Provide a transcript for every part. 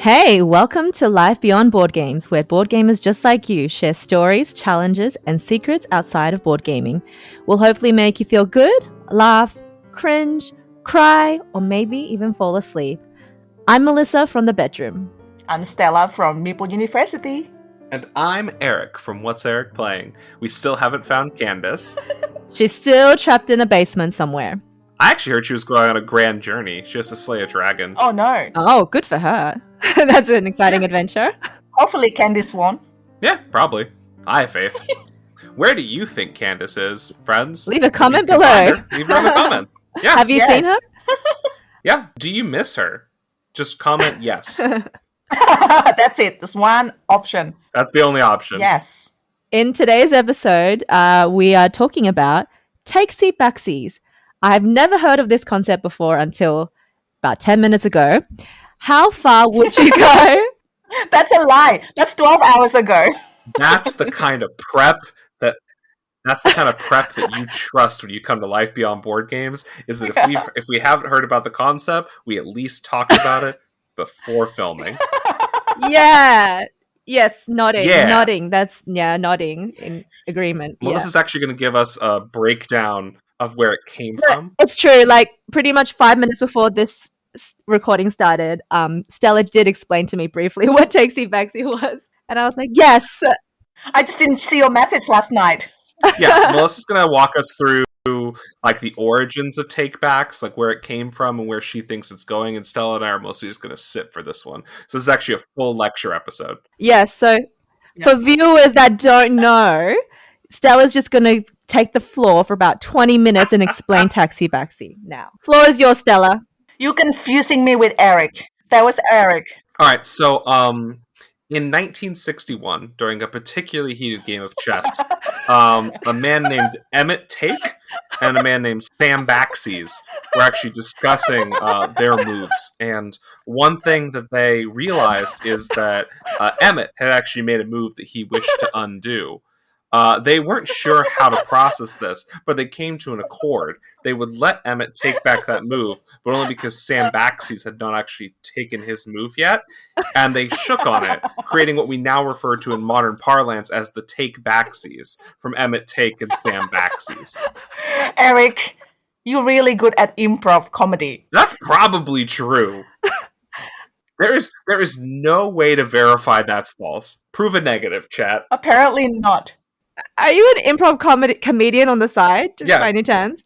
Hey, welcome to Life Beyond Board Games, where board gamers just like you share stories, challenges, and secrets outside of board gaming. We'll hopefully make you feel good, laugh, cringe, cry, or maybe even fall asleep. I'm Melissa from the bedroom. I'm Stella from Maple University. And I'm Eric from What's Eric Playing. We still haven't found Candace. She's still trapped in a basement somewhere. I actually heard she was going on a grand journey. She has to slay a dragon. Oh no. Oh, good for her. That's an exciting adventure. Hopefully Candice won. Yeah, probably. I have faith. Where do you think Candace is, friends? Leave a comment If you can below. find her, leave her in the comments. Yeah. Have you seen her? Yeah. Do you miss her? Just comment yes. That's it. There's one option. That's the only option. Yes. In today's episode, we are talking about Takesy, Backsies. I've never heard of this concept before until about 10 minutes ago. How far would you go? That's a lie. That's 12 hours ago. That's the kind of prep that you trust when you come to Life Beyond Board Games, is that if we haven't heard about the concept, we at least talk about it before filming. Yeah. Yes, nodding. Yeah. Nodding. Nodding in agreement. Melissa's actually going to give us a breakdown of where it came from. It's true. Like pretty much 5 minutes before this recording started, Stella did explain to me briefly what Takesy Backsies was. And I was like, yes. I just didn't see your message last night. Yeah, Melissa's going to walk us through like the origins of take-backs, like where it came from and where she thinks it's going, and Stella and I are mostly just going to sit for this one. So this is actually a full lecture episode. Yes, so for viewers that don't know, Stella's just going to take the floor for about 20 minutes and explain Takesy Backsies now. Floor is yours, Stella. You're confusing me with Eric. That was Eric. All right, so in 1961, during a particularly heated game of chess, a man named Emmett Take and a man named Sam Backsies were actually discussing their moves. And one thing that they realized is that Emmett had actually made a move that he wished to undo. They weren't sure how to process this, but they came to an accord. They would let Emmett take back that move, but only because Sam Backsies had not actually taken his move yet, and they shook on it, creating what we now refer to in modern parlance as the Take Backsies, from Emmett Take and Sam Backsies. Eric, you're really good at improv comedy. That's probably true. There is no way to verify that's false. Prove a negative, chat. Apparently not. Are you an improv comedian on the side? Just by any chance?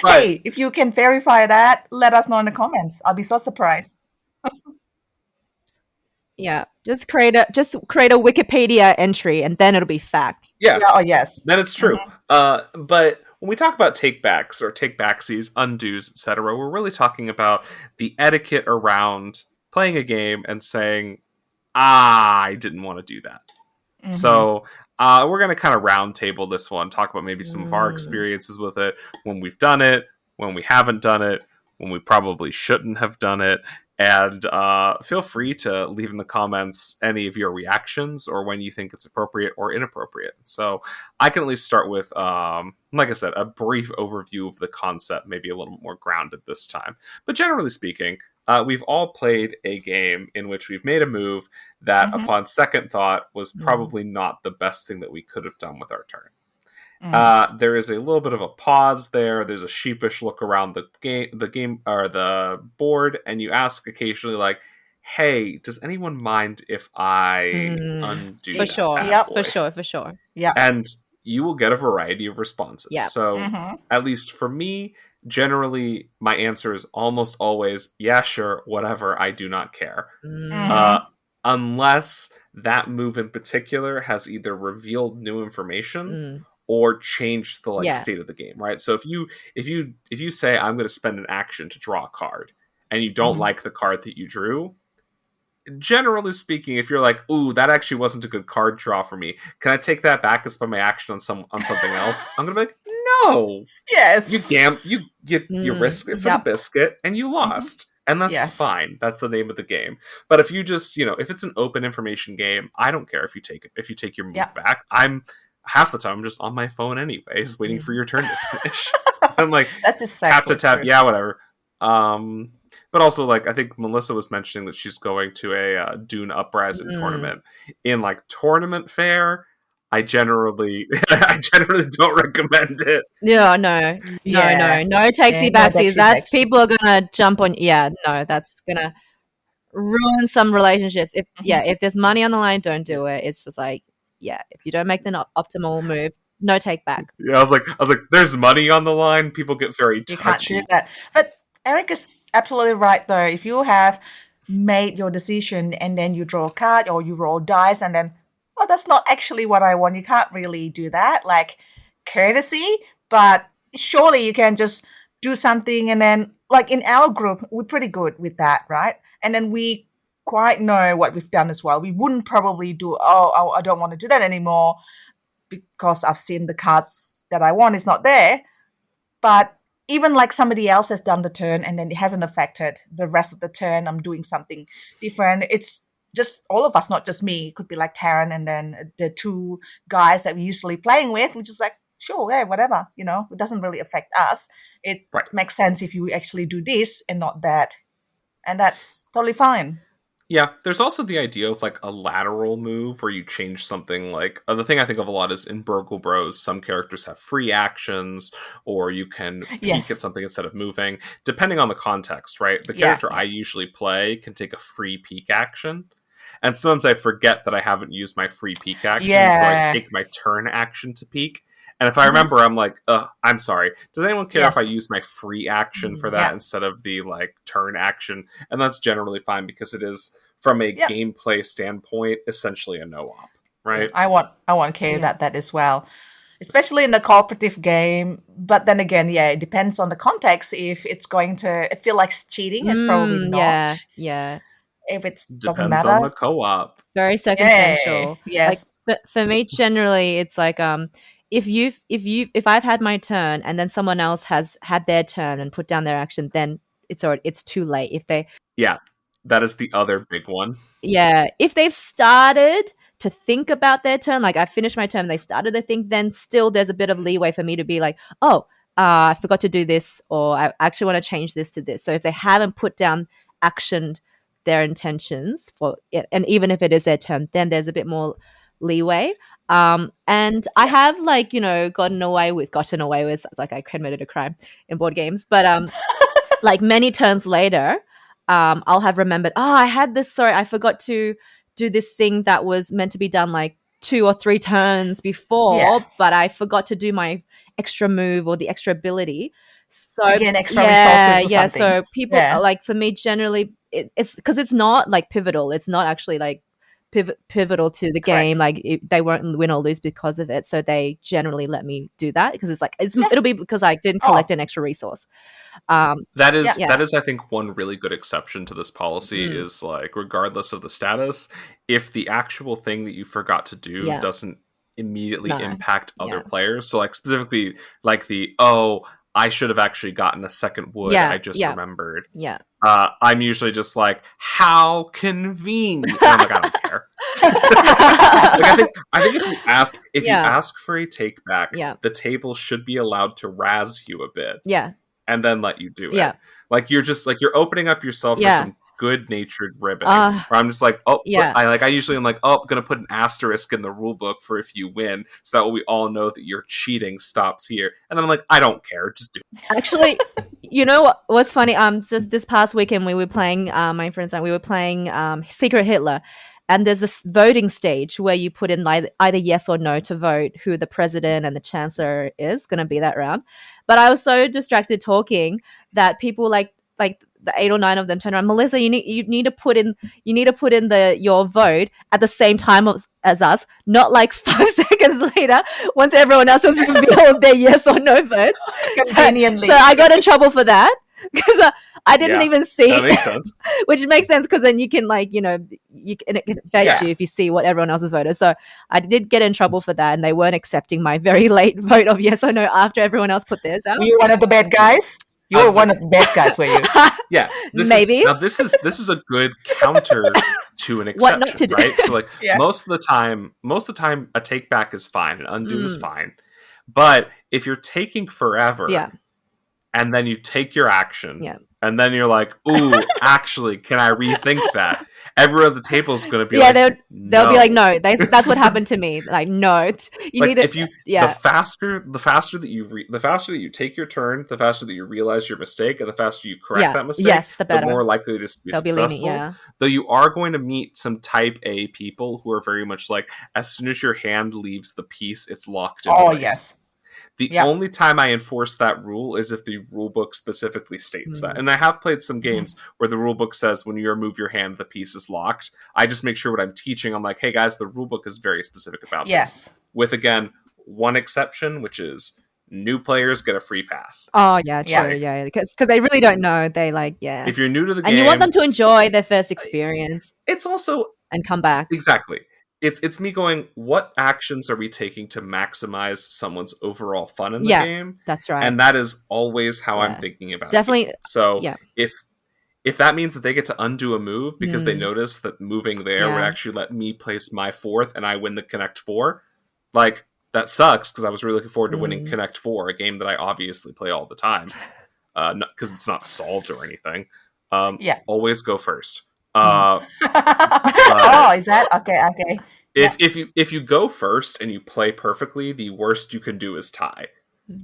Hey, if you can verify that, let us know in the comments. I'll be so surprised. Yeah, just create a Wikipedia entry, and then it'll be fact. Yeah. Oh yes. Then it's true. But when we talk about take-backs or take-backsies, undos, etc., we're really talking about the etiquette around playing a game and saying, I didn't want to do that. Mm-hmm. So we're going to kind of round table this one, talk about maybe some of our experiences with it, when we've done it, when we haven't done it, when we probably shouldn't have done it. And feel free to leave in the comments any of your reactions or when you think it's appropriate or inappropriate. So I can at least start with, like I said, a brief overview of the concept, maybe a little more grounded this time. But generally speaking, we've all played a game in which we've made a move that, upon second thought, was probably not the best thing that we could have done with our turn. There is a little bit of a pause there. There's a sheepish look around the game or the board, and you ask occasionally, like, "Hey, does anyone mind if I undo?" For sure, Yep. for sure. Yeah, and you will get a variety of responses. Yep. So, at least for me, generally, my answer is almost always, "Yeah, sure, whatever. I do not care." Unless that move in particular has either revealed new information or changed the state of the game, right? So if you say, I'm going to spend an action to draw a card, and you don't like the card that you drew, generally speaking, if you're like, ooh, that actually wasn't a good card draw for me, can I take that back and spend my action on something else? I'm going to be like, no. Yes. You risk it for the biscuit, and you lost. And that's fine. That's the name of the game. But if you just, if it's an open information game, I don't care if you take your move back. Half the time I'm just on my phone anyways, waiting for your turn to finish. I'm like, that's exactly tap, true. yeah, whatever. But also, like, I think Melissa was mentioning that she's going to a Dune Uprising tournament. In like tournament fare, I generally don't recommend it. Yeah, no takesy No backsies. Takesy That's backsies. people are gonna jump on. Yeah, no, that's gonna ruin some relationships. If there's money on the line, don't do it. It's just like, if you don't make the optimal move, no take back. Yeah, I was like, there's money on the line. People get very You can't do touchy. that. But Eric is absolutely right, though. If you have made your decision and then you draw a card or you roll dice and then, oh, that's not actually what I want, you can't really do that. Like, courtesy, but surely you can just do something and then, like in our group, we're pretty good with that, right? And then we quite know what we've done as well. We wouldn't probably do, I don't want to do that anymore because I've seen the cards that I want is not there. But even like somebody else has done the turn and then it hasn't affected the rest of the turn, I'm doing something different. It's just all of us, not just me. It could be like Taryn and then the two guys that we're usually playing with, which is like, sure, yeah, whatever, it doesn't really affect us. It makes sense if you actually do this and not that. And that's totally fine. Yeah, there's also the idea of like a lateral move where you change something. Like the thing I think of a lot is in Burgle Bros, some characters have free actions, or you can peek at something instead of moving, depending on the context, right? The character I usually play can take a free peek action. And sometimes I forget that I haven't used my free peek action, so I take my turn action to peek. And if I remember, I'm like, I'm sorry. Does anyone care if I use my free action for that instead of the like turn action? And that's generally fine because it is, from a gameplay standpoint, essentially a no-op, right? I want care about that as well, especially in a cooperative game. But then again, it depends on the context. If it's going to feel like cheating, it's probably not. Yeah. If it doesn't Depends matter. on the co-op. It's very circumstantial. Yes. Like for me, generally, it's like if I've had my turn and then someone else has had their turn and put down their action, then it's too late. If they that is the other big one. Yeah, if they've started to think about their turn, like I finished my turn, they started to think, then still there's a bit of leeway for me to be like, I forgot to do this, or I actually want to change this to this. So if they haven't put down, actioned their intentions for it, and even if it is their turn, then there's a bit more leeway. And I have gotten away with like I committed a crime in board games, but like many turns later, I'll have remembered, I had this, sorry, I forgot to do this thing that was meant to be done like 2 or 3 turns before, but I forgot to do my extra move or the extra ability. So to gain extra resources or something. So people like, for me, generally it's because it's not like pivotal. It's not actually like pivotal to the game. Like they won't win or lose because of it. So they generally let me do that because it's like it'll be because I didn't collect an extra resource. That is I think one really good exception to this policy is like, regardless of the status, if the actual thing that you forgot to do doesn't immediately impact other players, so like specifically like I should have actually gotten a second wood, I just remembered, I'm usually just like, how convenient, and I'm like, I don't care. Like, I think if you ask for a take back, the table should be allowed to razz you a bit, and then let you do it. Like you're opening up yourself for some good-natured ribbing. Where I'm just like, I usually am like, I'm gonna put an asterisk in the rule book for if you win, so that way we all know that your cheating stops here. And then I'm like, I don't care, just do it. Actually, you know what's funny? Just this past weekend we were playing, my friends and I, we were playing Secret Hitler. And there's this voting stage where you put in either yes or no to vote who the president and the chancellor is going to be that round. But I was so distracted talking that people like the 8 or 9 of them turned around. Melissa, you need to put in your vote at the same time as us, not like 5 seconds later once everyone else has revealed their yes or no votes. Conveniently. So I got in trouble for that because I didn't even see. That makes sense. Which makes sense because then you can it can affect you if you see what everyone else has voted. So I did get in trouble for that, and they weren't accepting my very late vote of yes or no after everyone else put theirs out. Were you one of the bad guys? You were one of the bad guys, were you? Yeah, maybe. This is a good counter to an exception, what not to do. Right? So like most of the time, a take back is fine, an undo is fine. But if you're taking forever, and then you take your action, Yeah. and then you're like, ooh, actually, can I rethink that? Everyone at the table is going to be Yeah, like, they'll be no. like, no, that's what happened to me. Like, no, you Like need to, if you yeah, the faster that you take your turn, the faster that you realize your mistake, and the faster you correct yeah, that mistake, yes, the the better. more likely it is to be They'll be lenient, successful. yeah. Though you are going to meet some type A people who are very much like, as soon as your hand leaves the piece, it's locked in Oh, place. yes. The Yeah. only time I enforce that rule is if the rule book specifically states that. And I have played some games where the rule book says when you remove your hand, the piece is locked. I just make sure what I'm teaching, I'm like, hey guys, the rule book is very specific about this. Yes. With, again, one exception, which is new players get a free pass. Oh, yeah, true, Like, yeah, because they really don't know. They like, yeah. if you're new to the game, And you want them to enjoy their first experience it's also and come back. exactly. It's me going, what actions are we taking to maximize someone's overall fun in the Yeah, game? that's right. And that is always how I'm Yeah. thinking about Definitely, it. So yeah. if that means that they get to undo a move because they Mm. notice that moving there would Yeah. actually let me place my fourth and I win the Connect Four, like, that sucks because I was really looking forward to winning Connect Four, a game that I obviously play all the time, because it's not solved or anything. Yeah. Always go first. Oh, is that okay? If you go first and you play perfectly, the worst you can do is tie.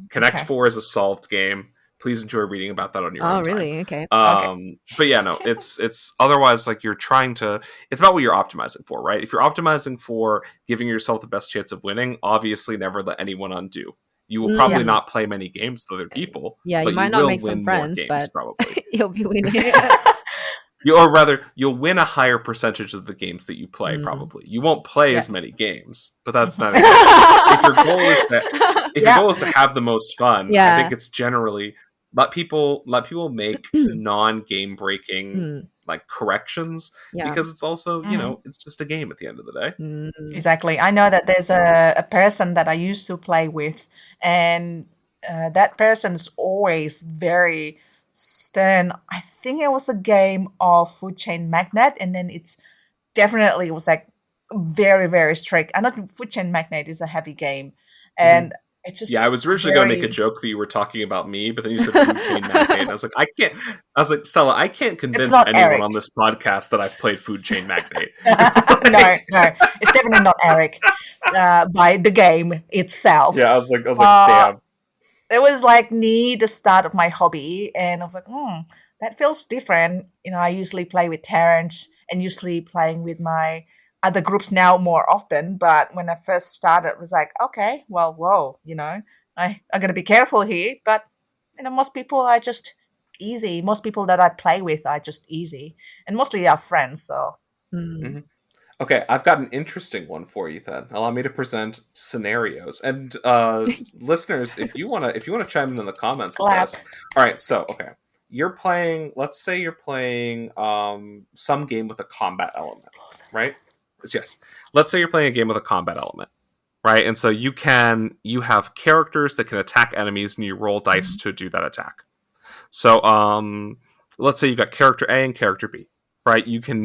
Connect Okay. 4 is a solved game. Please enjoy reading about that on your own Oh, time. really? Okay. But yeah, no, it's otherwise, like, you're trying to, it's about what you're optimizing for, right? If you're optimizing for giving yourself the best chance of winning, obviously never let anyone undo. You will probably not play many games with other people. Yeah, but you might you not will make win some friends, more games, but probably. you'll be winning. Or rather, you'll win a higher percentage of the games that you play, probably. You won't play as many games, but that's not it. If your goal is your goal is to have the most fun, I think it's generally let people make non-game breaking like corrections, because it's also, it's just a game at the end of the day. Exactly. I know that there's a person that I used to play with, and that person's always very stern. I think it was a game of Food Chain Magnate, and then it was like very, very strict. I know Food Chain Magnate is a heavy game, and it's just I was originally going to make a joke that you were talking about me, but then you said Food Chain Magnate, and I was like, Stella, I can't convince anyone Eric on this podcast that I've played Food Chain Magnate. No, it's definitely not Eric. By the game itself. Yeah, I was like, damn. It was like the start of my hobby, and I was like, that feels different. I usually play with Terrence and usually playing with my other groups now more often. But when I first started, it was like, okay, well, whoa, I gotta be careful here. But most people are just easy. Most people that I play with are just easy, and mostly our friends. So. Okay, I've got an interesting one for you then. Allow me to present scenarios. And listeners, if you wanna chime in the comments with this. All right, so okay. Let's say you're playing some game with a combat element, right? Yes. Let's say you're playing a game with a combat element, right? And so you have characters that can attack enemies, and you roll dice to do that attack. So let's say you've got character A and character B. Right, you can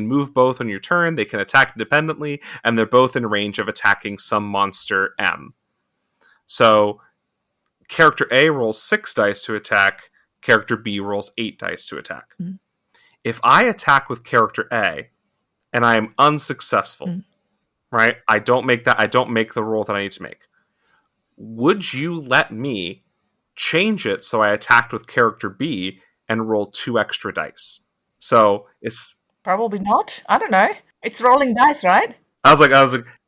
move both on your turn. They can attack independently, and they're both in range of attacking some monster M. So, character A rolls 6 dice to attack. Character B rolls 8 dice to attack. If I attack with character A, and I am unsuccessful, right? I don't make the roll that I need to make. Would you let me change it so I attacked with character B and roll 2 extra dice? So it's probably not. I don't know. It's rolling dice, right? I was like,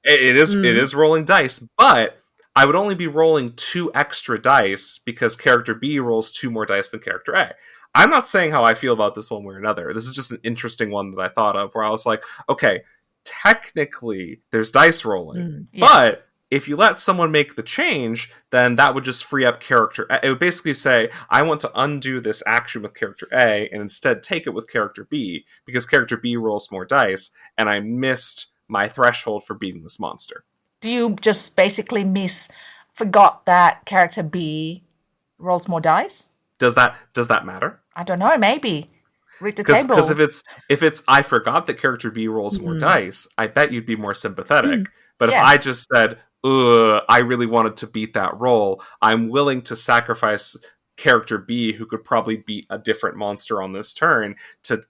it is rolling dice, but I would only be rolling 2 extra dice because character B rolls 2 more dice than character A. I'm not saying how I feel about this one way or another. This is just an interesting one that I thought of, where I was like, okay, technically there's dice rolling, but if you let someone make the change, then that would just free up character A. It would basically say, I want to undo this action with character A and instead take it with character B, because character B rolls more dice, and I missed my threshold for beating this monster. Do you just basically forgot that character B rolls more dice? Does that matter? I don't know, maybe. Read the table. Because if it's I forgot that character B rolls more dice, I bet you'd be more sympathetic. But if I just said, I really wanted to beat that roll, I'm willing to sacrifice character B who could probably beat a different monster on this turn to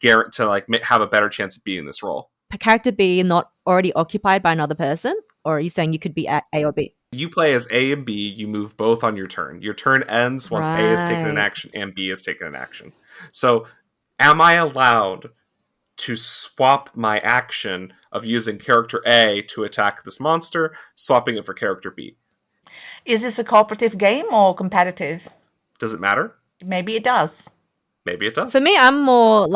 have a better chance of beating this roll. Character B not already occupied by another person? Or are you saying you could be A or B? You play as A and B, you move both on your turn. Your turn ends once A has taken an Right. action and B has taken an action. So, am I allowed to swap my action of using character A to attack this monster, swapping it for character B? Is this a cooperative game or competitive? Does it matter? Maybe it does. Maybe it does. For me, I'm more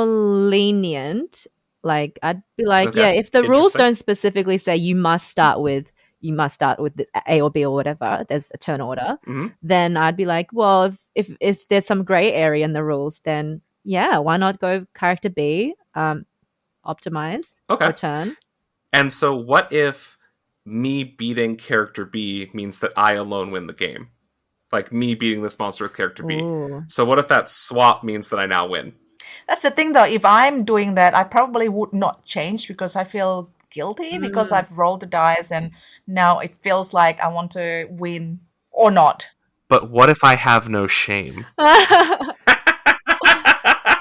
lenient. Like I'd be like, Okay. yeah, if the rules Interesting. don't specifically say you must start with the A or B or whatever, there's a turn order, Mhm. then I'd be like, well, if there's some gray area in the rules, then yeah, why not go character B, optimize Okay. for turn. And so, what if me beating character B means that I alone win the game? Like me beating this monster with character B. Ooh. So, what if that swap means that I now win? That's the thing, though. If I'm doing that, I probably would not change because I feel guilty because I've rolled the dice and now it feels like I want to win or not. But what if I have no shame?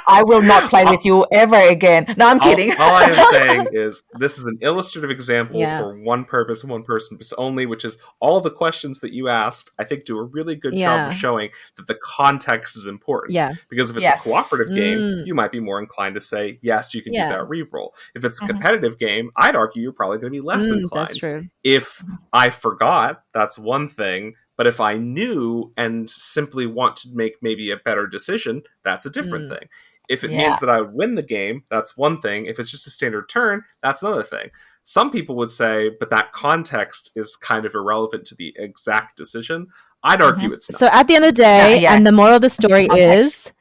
I will not play with you ever again. No, I'm kidding. All I am saying is this is an illustrative example Yeah. for one purpose and one purpose only, which is all the questions that you asked, I think, do a really good job Yeah. of showing that the context is important. Yeah. Because if it's Yes. a cooperative game, Mm. you might be more inclined to say, yes, you can Yeah. do that reroll. If it's a Mhm. competitive game, I'd argue you're probably going to be less inclined. That's true. If I forgot, that's one thing. But if I knew and simply want to make maybe a better decision, that's a different thing. If it Yeah. means that I would win the game, that's one thing. If it's just a standard turn, that's another thing. Some people would say, but that context is kind of irrelevant to the exact decision. I'd argue it's not. So at the end of the day, Yeah. and the moral of the story Context. is,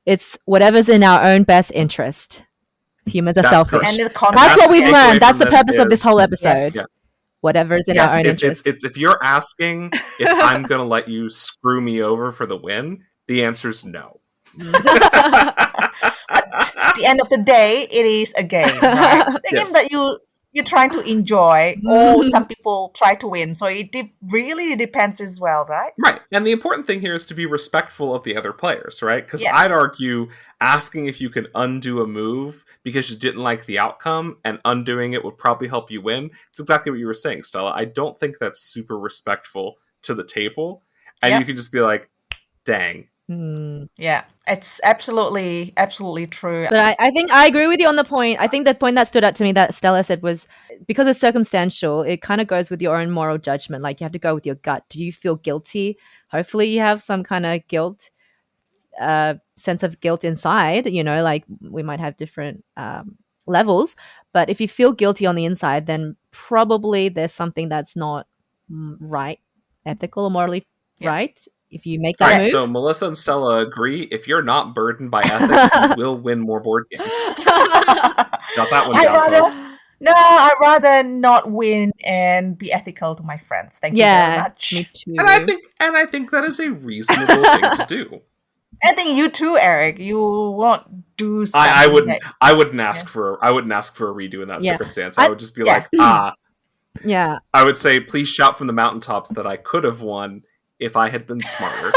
it's whatever's in our own best interest. Humans are That's selfish. correct. And the And context. That's what we've takeaway learned. from That's the this purpose of this is- whole episode. Yes. Yeah. Whatever's in Yes, our own it's interest. if you're asking if I'm going to let you screw me over for the win, the answer's no. At the end of the day, it is a game, right? A Yes. game that you're trying to enjoy, or some people try to win. So it really depends as well, right? Right. And the important thing here is to be respectful of the other players, right? Because Yes. I'd argue asking if you can undo a move because you didn't like the outcome and undoing it would probably help you win. It's exactly what you were saying, Stella. I don't think that's super respectful to the table. And Yep. you can just be like, dang. Yeah, it's absolutely true. But I think I agree with you on the point. I think the point that stood out to me that Stella said was because it's circumstantial, it kind of goes with your own moral judgment. Like you have to go with your gut. Do you feel guilty? Hopefully you have some kind of guilt, sense of guilt inside, like we might have different levels. But if you feel guilty on the inside, then probably there's something that's not right, ethical or morally right. If you make that Right, move. so Melissa and Stella agree if you're not burdened by ethics, you will win more board games. Got that one down, folks. I'd rather not win and be ethical to my friends. Thank you very much. Me too. And I think that is a reasonable thing to do. I think you too, Eric. You won't do something. I wouldn't that- ask for a redo in that Yeah. circumstance. I would just be Yeah. like, Yeah. I would say, please shout from the mountaintops that I could have won if I had been smarter.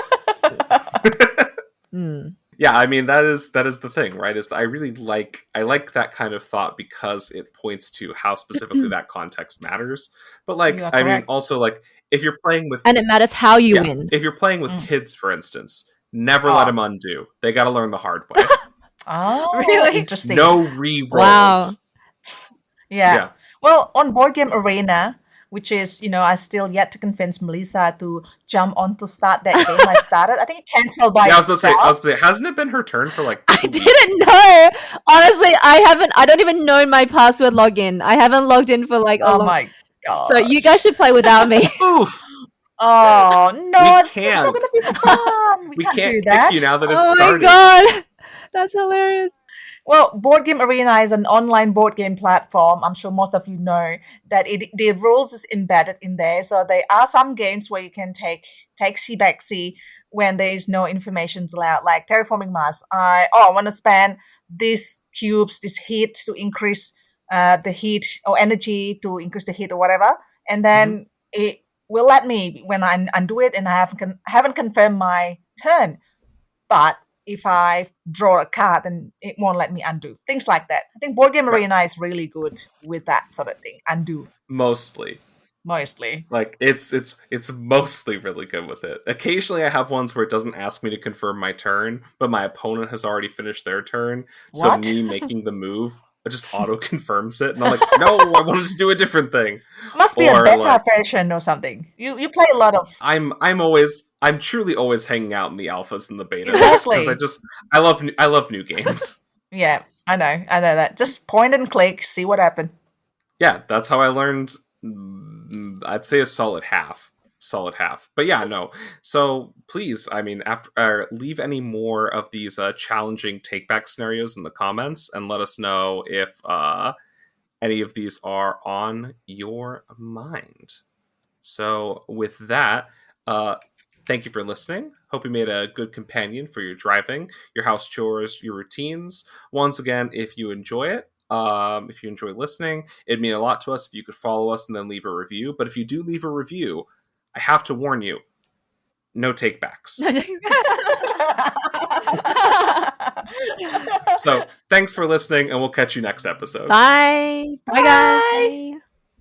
Yeah, I mean that is the thing, right? Is I really like that kind of thought because it points to how specifically that context matters. But like, You are I mean, correct. also like if you're playing with And it matters how you win. if you're playing with kids, for instance, never let them undo. They got to learn the hard way. Oh, Really? interesting. No re-rolls. Wow. Yeah. Well, on Board Game Arena, which is, I still yet to convince Melissa to jump on to start that game I started. I think it canceled by Yeah, I was about itself. to say, hasn't it been her turn for like 2 I weeks? didn't know. Honestly, I don't even know my password login. I haven't logged in for like a Oh long my god. So you guys should play without me. Oof! Oh no, We it's not can't. gonna be fun. We We can't can't do kick that. you now that it's Oh my started. god. That's hilarious. Well, Board Game Arena is an online board game platform. I'm sure most of you know that the rules is embedded in there. So there are some games where you can take Takesy, Backsies when there is no information allowed, like Terraforming Mars. I want to spend these cubes, this heat to increase the heat or energy to increase the heat or whatever. And then will let me when I undo it and I haven't confirmed my turn. But if I draw a card, then it won't let me undo. Things like that. I think Board Game Right. Arena is really good with that sort of thing. Undo, Mostly. mostly. It's mostly really good with it. Occasionally I have ones where it doesn't ask me to confirm my turn, but my opponent has already finished their turn. So What? me making the move just auto confirms it, and I'm like, no, I wanted to do a different thing. Must be Or, a beta like, version or something. You play a lot of I'm truly always hanging out in the alphas and the betas because Exactly. I love new games. Yeah, I know that. Just point and click, see what happened. Yeah, that's how I learned. I'd say a solid half. But yeah, no. So please, I mean, after leave any more of these challenging take back scenarios in the comments, and let us know if any of these are on your mind. So with that, thank you for listening. Hope you made a good companion for your driving, your house chores, your routines. Once again, if you enjoy it, if you enjoy listening, it'd mean a lot to us if you could follow us and then leave a review. But if you do leave a review, I have to warn you, no takebacks. So thanks for listening, and we'll catch you next episode. Bye. Bye, guys. Bye. Bye.